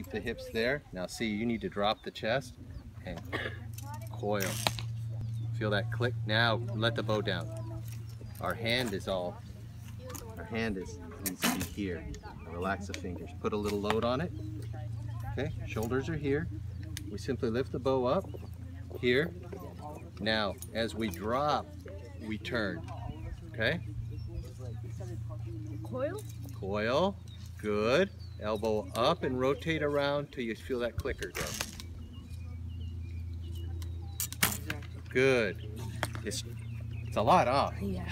Keep the hips there. Now see, you need to drop the chest and coil. Feel that click? Now let the bow down. Our hand needs to be here. Relax the fingers. Put a little load on it. Okay, shoulders are here. We simply lift the bow up here. Now, as we drop, we turn. Okay? Coil? Coil. Good. Elbow up and rotate around till you feel that clicker go. Good. It's a lot off. Yeah.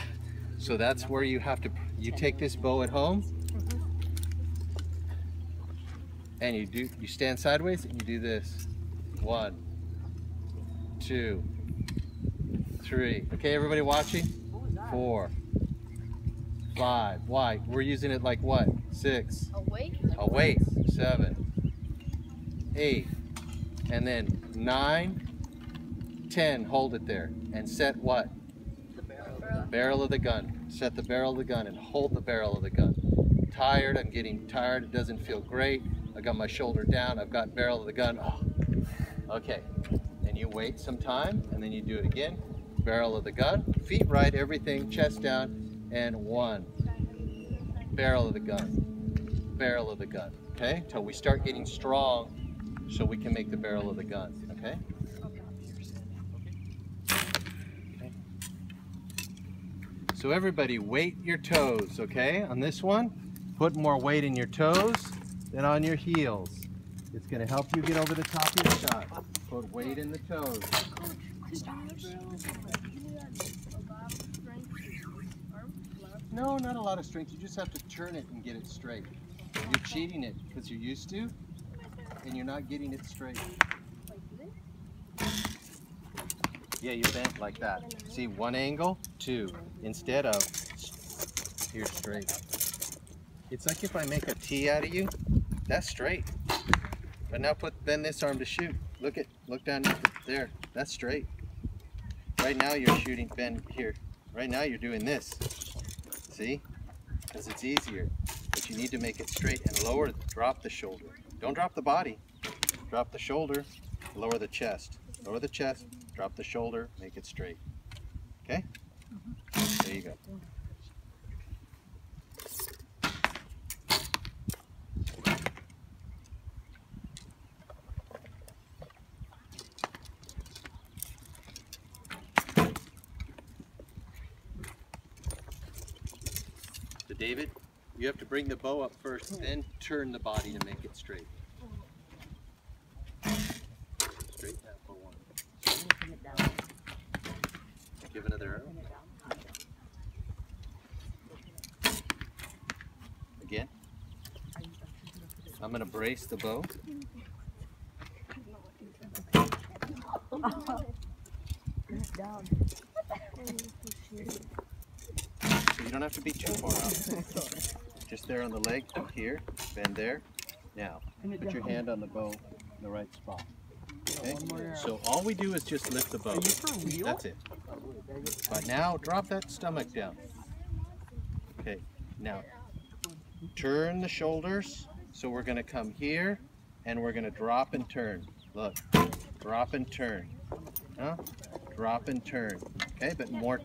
So that's where you have to, you take this bow at home and you stand sideways and you do this. 1, 2, 3. Okay, everybody watching? 4, 5. Why? We're using it like what? 6. A weight? A weight. 7, 8, and then 9, 10. Hold it there and set what? Barrel of the gun. Set the barrel of the gun and hold the barrel of the gun. Tired, I'm getting tired, it doesn't feel great. I got my shoulder down, I've got barrel of the gun. Oh. Okay, and you wait some time and then you do it again. Barrel of the gun, feet right, everything, chest down, and 1. Barrel of the gun, barrel of the gun. Okay, till we start getting strong so we can make the barrel of the gun. Okay? So everybody weight your toes, okay? On this one, put more weight in your toes than on your heels. It's gonna help you get over the top of your shot. Put weight in the toes. No, not a lot of strength. You just have to turn it and get it straight. You're cheating it because you're used to, and you're not getting it straight. Yeah, you bent like that. See, 1 angle, 2, instead of here straight. It's like if I make a T out of you, that's straight. But now bend this arm to shoot. Look down there, that's straight. Right now you're shooting, bend here. Right now you're doing this. See? Because it's easier. But you need to make it straight and lower, drop the shoulder. Don't drop the body. Drop the shoulder, lower the chest. Lower the chest, drop the shoulder, make it straight. Okay? There you go. So David, you have to bring the bow up first, then turn the body to make it straight. Straight that for 1. Give another arrow. Again. I'm going to brace the bow. So you don't have to be too far out. Just there on the leg, here, bend there. Now, put your hand on the bow in the right spot. Okay? So all we do is just lift the bow. That's it. But now drop that stomach down. Okay, now turn the shoulders. So we're going to come here and we're going to drop and turn. Look, drop and turn. Huh? Drop and turn. Okay, but more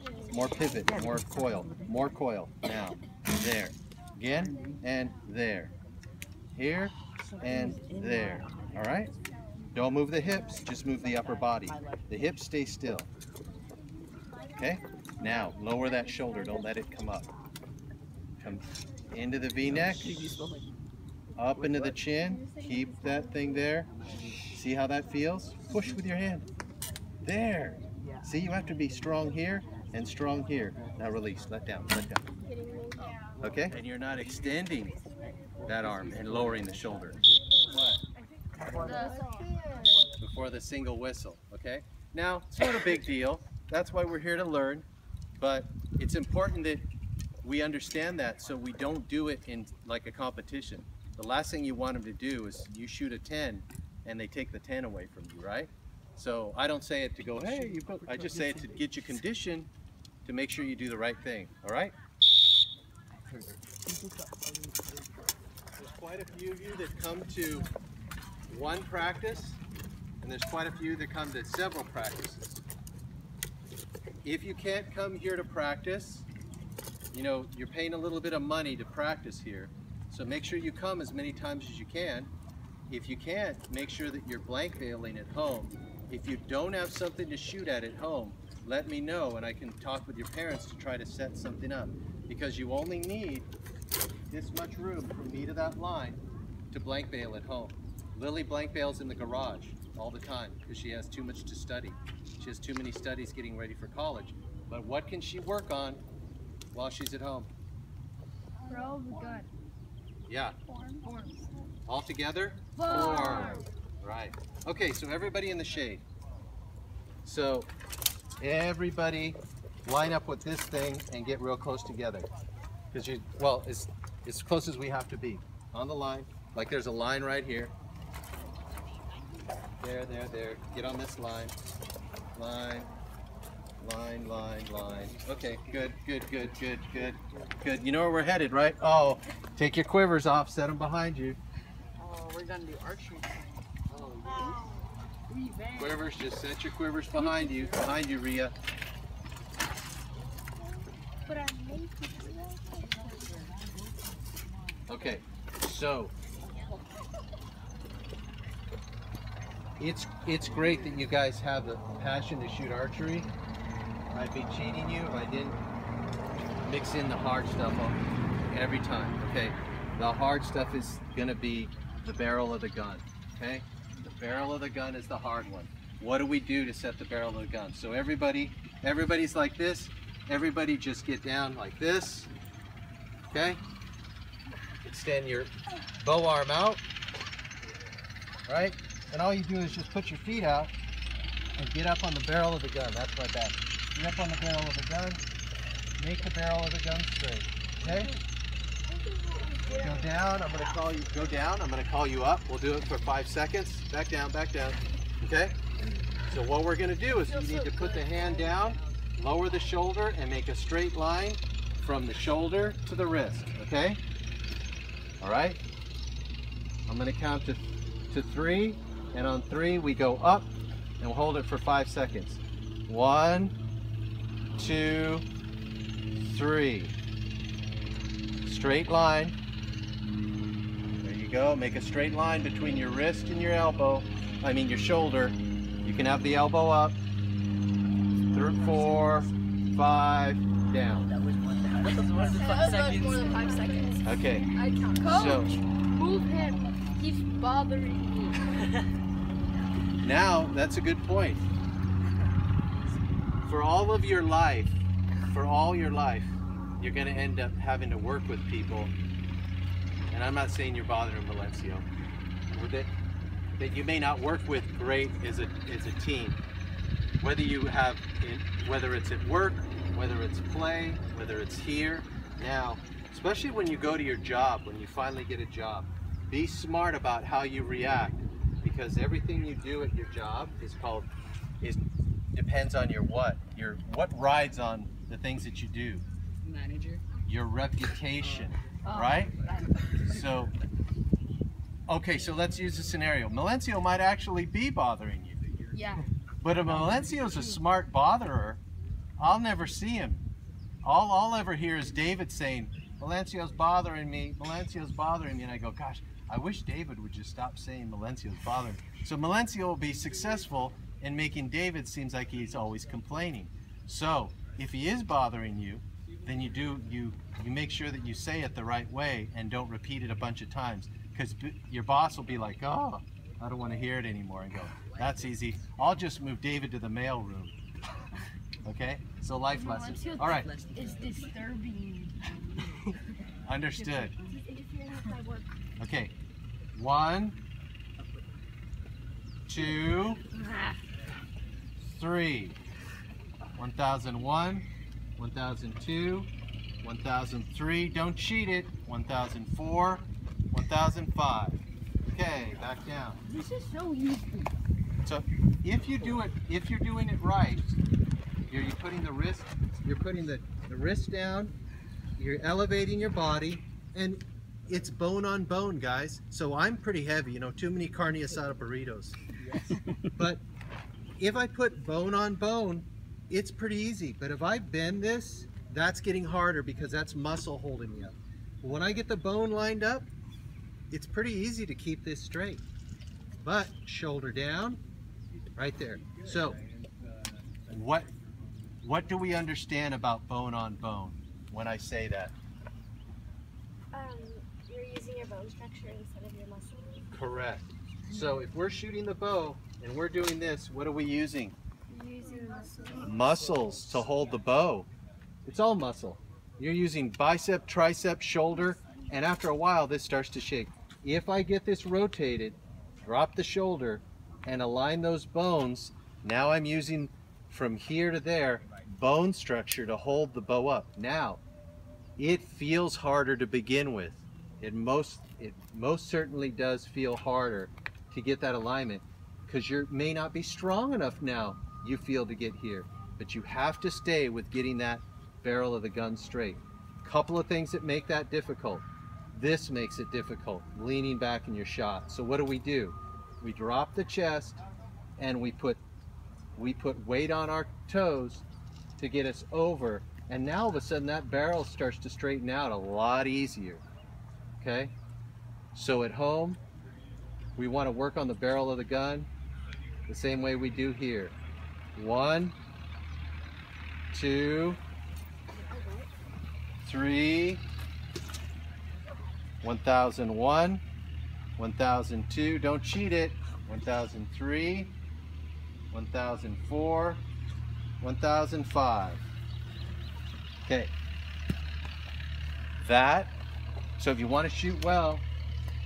pivot, more coil. Now, there. Again, and there. Here, and there. All right? Don't move the hips, just move the upper body. The hips stay still. Okay? Now, lower that shoulder, don't let it come up. Come into the V-neck, up into the chin, keep that thing there. See how that feels? Push with your hand. There. See, you have to be strong here and strong here. Now release, let down. Okay? And you're not extending that arm and lowering the shoulder. Before the single whistle, okay? Now, it's not a big deal. That's why we're here to learn, but it's important that we understand that so we don't do it in like a competition. The last thing you want them to do is you shoot a 10 and they take the 10 away from you, right? So I don't say it to go, hey, I just say it to get you conditioned to make sure you do the right thing, all right? There's quite a few of you that come to one practice, and there's quite a few that come to several practices. If you can't come here to practice, you know, you're paying a little bit of money to practice here, so make sure you come as many times as you can. If you can't, make sure that you're blank bailing at home. If you don't have something to shoot at home, let me know and I can talk with your parents to try to set something up, because you only need this much room from me to that line to blank bail at home. Lily blank bails in the garage all the time because she has too much to study. She has too many studies getting ready for college. But what can she work on while she's at home? Throw the gun. Yeah. Form. All together? Form. Right. Okay, so everybody in the shade. So everybody line up with this thing and get real close together. Because you, well, as close as we have to be. On the line. Like there's a line right here. There. Get on this line. Line. Okay, good. You know where we're headed, right? Oh, take your quivers off, set them behind you. Oh, we're gonna do archery. Wow. Quivers, just set your quivers behind you, Rhea. But I made it. Okay, so it's great that you guys have the passion to shoot archery. I'd be cheating you if I didn't mix in the hard stuff every time. Okay, the hard stuff is gonna be the barrel of the gun. Okay, the barrel of the gun is the hard one. What do we do to set the barrel of the gun? So everybody's like this. Everybody just get down like this. Okay, extend your bow arm out. Right, and all you do is just put your feet out and get up on the barrel of the gun. That's my back. Get up on the barrel of the gun. Make the barrel of the gun straight. Okay? Go down. I'm going to call you. Go down. I'm going to call you up. We'll do it for 5 seconds. Back down. Okay? So what we're going to do is you need to put the hand down, lower the shoulder, and make a straight line from the shoulder to the wrist. Okay? All right? I'm going to count to 3, and on 3 we go up and we'll hold it for 5 seconds. 1, 2, 3. Straight line. There you go. Make a straight line between your wrist and your elbow. I mean your shoulder. You can have the elbow up. 3, 4, 5, down. That was more than 5 seconds. More than 5 seconds. Okay. I count. Coach, So move him. He's bothering me. now that's a good point. For all your life, you're going to end up having to work with people, and I'm not saying you're bothering Valencio, that you may not work with great as a team. Whether it's at work, whether it's play, whether it's here. Now, especially when you go to your job, when you finally get a job, be smart about how you react, because everything you do at your job depends on what rides on the things that you do. Manager. Your reputation, right? So, okay, so let's use a scenario. Melencio might actually be bothering you. Yeah. But if Melencio's a smart botherer, I'll never see him. All I'll ever hear is David saying, Melencio's bothering me, and I go, gosh, I wish David would just stop saying Melencio's bothering me. So Melencio will be successful in making David seems like he's always complaining. So if he is bothering you, then you make sure that you say it the right way and don't repeat it a bunch of times, because your boss will be like, oh, I don't want to hear it anymore, and go, that's easy. I'll just move David to the mail room. Okay? So life lesson. All right. It's disturbing. Understood. Okay. 1, 2, 3. 1001, 1002, 1003. Don't cheat it. 1004, 1005. Okay, back down. This is so easy. So if you're doing it right, you're putting the wrist down, you're elevating your body, and it's bone on bone, guys. So I'm pretty heavy, you know, too many carne asada burritos. Yes. But if I put bone on bone, it's pretty easy. But if I bend this, that's getting harder because that's muscle holding me up. But when I get the bone lined up, it's pretty easy to keep this straight. But shoulder down, right there. So what do we understand about bone on bone when I say that? You're using your bone structure instead of your muscle. Correct. So if we're shooting the bow and we're doing this, what are we using? You're using Muscles to hold the bow. It's all muscle. You're using bicep, tricep, shoulder, and after a while this starts to shake. If I get this rotated, drop the shoulder, and align those bones, now I'm using from here to there bone structure to hold the bow up. Now, it feels harder to begin with. It most certainly does feel harder to get that alignment because you may not be strong enough now, you feel, to get here. But you have to stay with getting that barrel of the gun straight. Couple of things that make that difficult. This makes it difficult, leaning back in your shot. So what do? We drop the chest and we put weight on our toes to get us over, and now all of a sudden that barrel starts to straighten out a lot easier. Okay? So at home, we want to work on the barrel of the gun the same way we do here. 1, 2, 3, 1001, 1002, don't cheat it, 1003, 1004, 1005. Okay. So if you want to shoot well,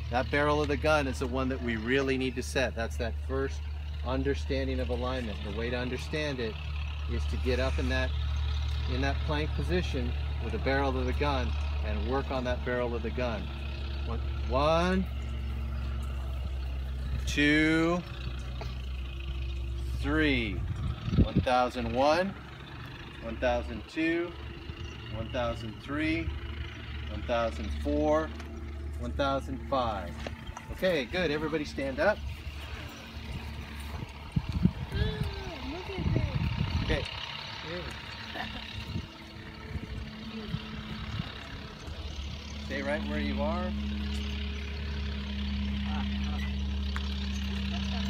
that barrel of the gun is the one that we really need to set. That's that first understanding of alignment. The way to understand it is to get up in that plank position with the barrel of the gun and work on that barrel of the gun. 1, 2, 3, 1001, 1002, 1003, 1004, 1005. Okay, good. Everybody stand up. Okay. Stay right where you are.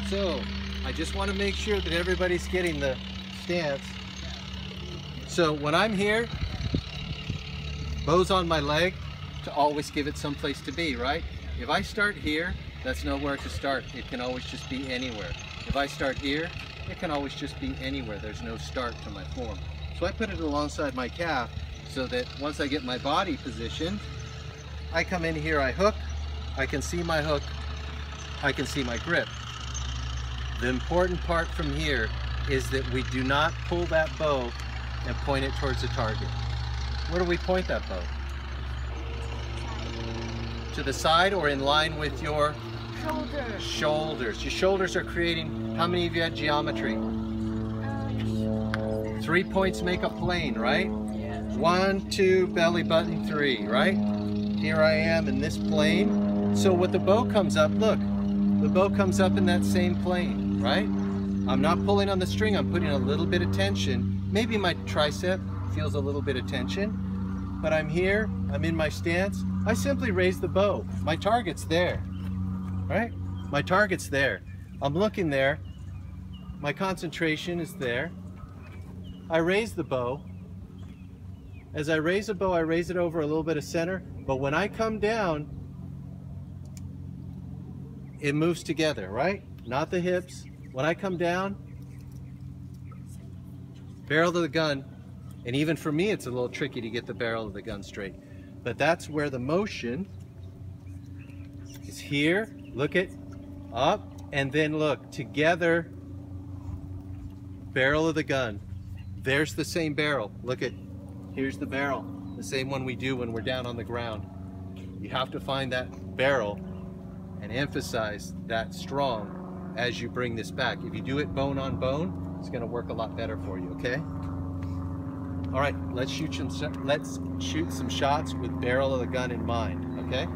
So, I just want to make sure that everybody's getting the stance. So when I'm here, bow's on my leg to always give it someplace to be, right? If I start here, that's nowhere to start. It can always just be anywhere. If I start here, it can always just be anywhere. There's no start to my form. So I put it alongside my calf so that once I get my body positioned, I come in here, I hook, I can see my hook, I can see my grip. The important part from here is that we do not pull that bow and point it towards the target. Where do we point that bow? To the side or in line with your shoulders. Your shoulders are creating, how many of you had geometry? 3 points make a plane, right? 1, 2, belly button, 3, right? Here I am in this plane. So when the bow comes up, look, the bow comes up in that same plane, right? I'm not pulling on the string, I'm putting a little bit of tension. Maybe my tricep feels a little bit of tension, but I'm here, I'm in my stance. I simply raise the bow. My target's there, right? My target's there. I'm looking there. My concentration is there. I raise the bow. As I raise the bow, I raise it over a little bit of center, but when I come down, it moves together, right? Not the hips. When I come down, barrel of the gun, and even for me it's a little tricky to get the barrel of the gun straight, but that's where the motion is here. Look it up, and then look together, barrel of the gun. There's the same barrel. Look at, here's the barrel, the same one we do when we're down on the ground. You have to find that barrel and emphasize that strong as you bring this back. If you do it bone on bone, it's going to work a lot better for you, okay? All right, let's shoot some shots with barrel of the gun in mind, okay?